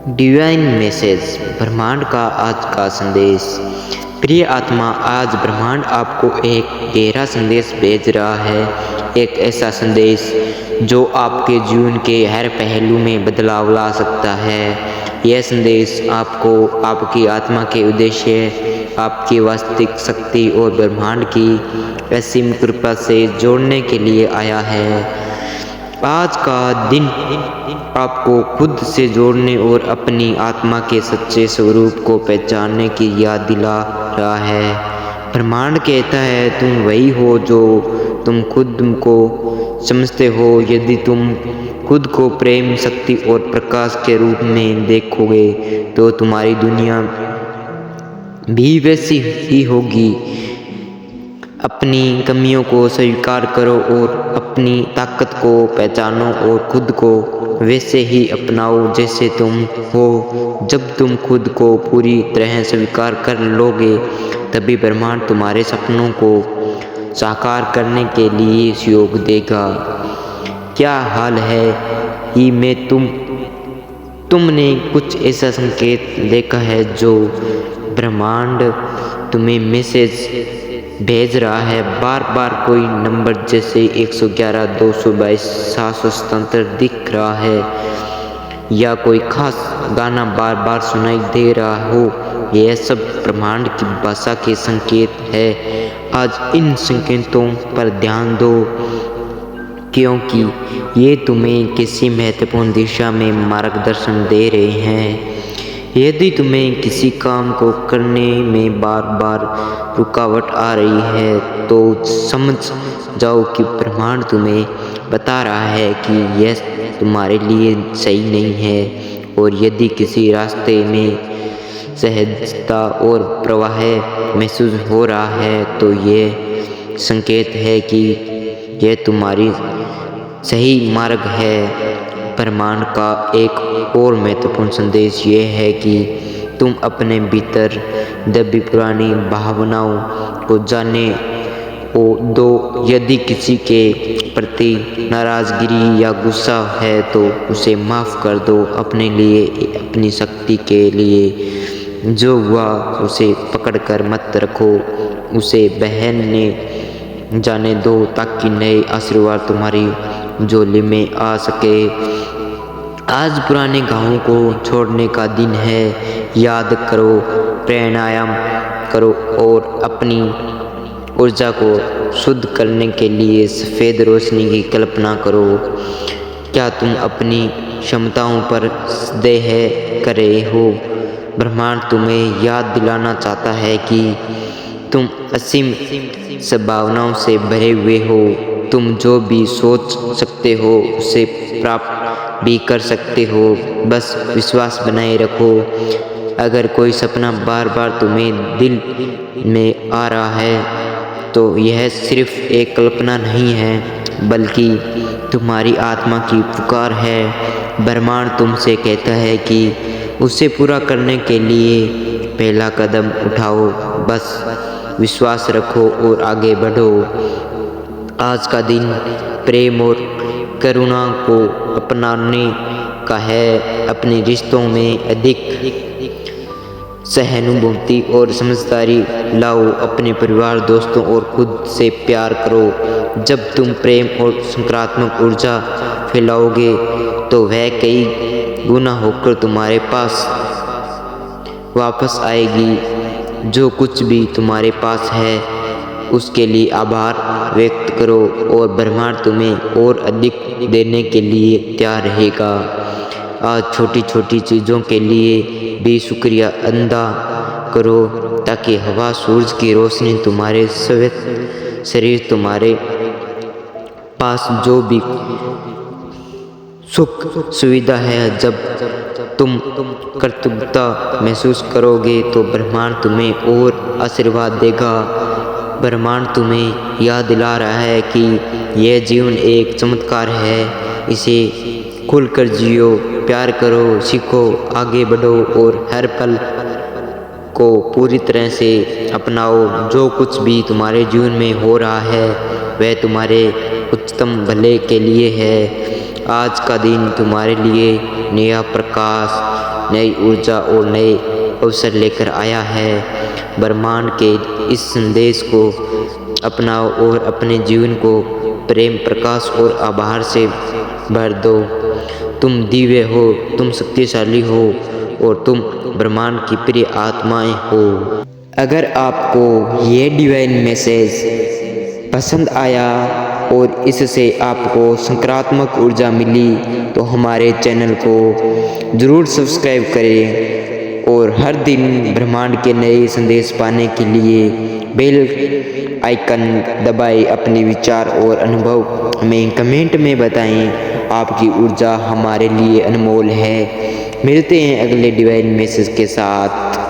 Divine message ब्रह्मांड का आज का संदेश। प्रिय आत्मा, आज ब्रह्मांड आपको एक गहरा संदेश भेज रहा है। एक ऐसा संदेश जो आपके जीवन के हर पहलू में बदलाव ला सकता है। यह संदेश आपको आपकी आत्मा के उद्देश्य, आपकी वास्तविक शक्ति और ब्रह्मांड की असीम कृपा से जोड़ने के लिए आया है। आज का दिन आपको खुद से जोड़ने और अपनी आत्मा के सच्चे स्वरूप को पहचानने की याद दिला रहा है। ब्रह्मांड कहता है, तुम वही हो जो तुम खुद को समझते हो। यदि तुम खुद को प्रेम, शक्ति और प्रकाश के रूप में देखोगे तो तुम्हारी दुनिया भी वैसी ही होगी। अपनी कमियों को स्वीकार करो और अपनी ताकत को पहचानो और खुद को वैसे ही अपनाओ जैसे तुम हो। जब तुम खुद को पूरी तरह स्वीकार कर लोगे तभी ब्रह्मांड तुम्हारे सपनों को साकार करने के लिए सहयोग देगा। क्या हाल है ही में तुमने कुछ ऐसा संकेत देखा है जो ब्रह्मांड तुम्हें मैसेज भेज रहा है। बार बार कोई नंबर जैसे 111, 222, 777 दिख रहा है या कोई खास गाना बार बार सुनाई दे रहा हो। यह सब ब्रह्मांड की भाषा के संकेत है। आज इन संकेतों पर ध्यान दो क्योंकि ये तुम्हें किसी महत्वपूर्ण दिशा में मार्गदर्शन दे रहे हैं। यदि तुम्हें किसी काम को करने में बार बार रुकावट आ रही है तो समझ जाओ कि ब्रह्मांड तुम्हें बता रहा है कि यह तुम्हारे लिए सही नहीं है। और यदि किसी रास्ते में सहजता और प्रवाह महसूस हो रहा है तो यह संकेत है कि यह तुम्हारी सही मार्ग है। ब्रह्मांड का एक और महत्वपूर्ण संदेश ये है कि तुम अपने भीतर दबी पुरानी भावनाओं को जाने दो। यदि किसी के प्रति नाराजगी या गुस्सा है तो उसे माफ़ कर दो। अपने लिए, अपनी शक्ति के लिए जो हुआ उसे पकड़कर मत रखो, उसे बहने जाने दो ताकि नए आशीर्वाद तुम्हारी झोली में आ सके। आज पुराने घावों को छोड़ने का दिन है। याद करो, प्राणायाम करो और अपनी ऊर्जा को शुद्ध करने के लिए सफ़ेद रोशनी की कल्पना करो। क्या तुम अपनी क्षमताओं पर संदेह कर रहे हो? ब्रह्मांड तुम्हें याद दिलाना चाहता है कि तुम असीम संभावनाओं से भरे हुए हो। तुम जो भी सोच सकते हो उसे प्राप्त भी कर सकते हो। बस विश्वास बनाए रखो। अगर कोई सपना बार बार तुम्हें दिल में आ रहा है तो यह सिर्फ एक कल्पना नहीं है बल्कि तुम्हारी आत्मा की पुकार है। ब्रह्मांड तुमसे कहता है कि उसे पूरा करने के लिए पहला कदम उठाओ। बस विश्वास रखो और आगे बढ़ो। आज का दिन प्रेम और करुणा को अपनाने का है। अपने रिश्तों में अधिक सहानुभूति और समझदारी लाओ। अपने परिवार, दोस्तों और खुद से प्यार करो। जब तुम प्रेम और सकारात्मक ऊर्जा फैलाओगे तो वह कई गुना होकर तुम्हारे पास वापस आएगी। जो कुछ भी तुम्हारे पास है उसके लिए आभार व्यक्त करो और ब्रह्मांड तुम्हें और अधिक देने के लिए तैयार रहेगा। आज छोटी छोटी चीज़ों के लिए भी शुक्रिया अदा करो ताकि हवा, सूरज की रोशनी, तुम्हारे स्वस्थ शरीर, तुम्हारे पास जो भी सुख सुविधा है। जब तुम कृतज्ञता महसूस करोगे तो ब्रह्मांड तुम्हें और आशीर्वाद देगा। ब्रह्मांड तुम्हें याद दिला रहा है कि यह जीवन एक चमत्कार है। इसे खुलकर जियो, प्यार करो, सीखो, आगे बढ़ो और हर पल को पूरी तरह से अपनाओ। जो कुछ भी तुम्हारे जीवन में हो रहा है वह तुम्हारे उच्चतम भले के लिए है। आज का दिन तुम्हारे लिए नया प्रकाश, नई ऊर्जा और नए अवसर लेकर आया है। ब्रह्मांड के इस संदेश को अपनाओ और अपने जीवन को प्रेम, प्रकाश और आभार से भर दो। तुम दिव्य हो, तुम शक्तिशाली हो और तुम ब्रह्मांड की प्रिय आत्माएं हो। अगर आपको ये डिवाइन मैसेज पसंद आया और इससे आपको सकारात्मक ऊर्जा मिली तो हमारे चैनल को ज़रूर सब्सक्राइब करें और हर दिन ब्रह्मांड के नए संदेश पाने के लिए बेल आइकन दबाएं। अपने विचार और अनुभव हमें कमेंट में बताएं। आपकी ऊर्जा हमारे लिए अनमोल है। मिलते हैं अगले डिवाइन मैसेज के साथ।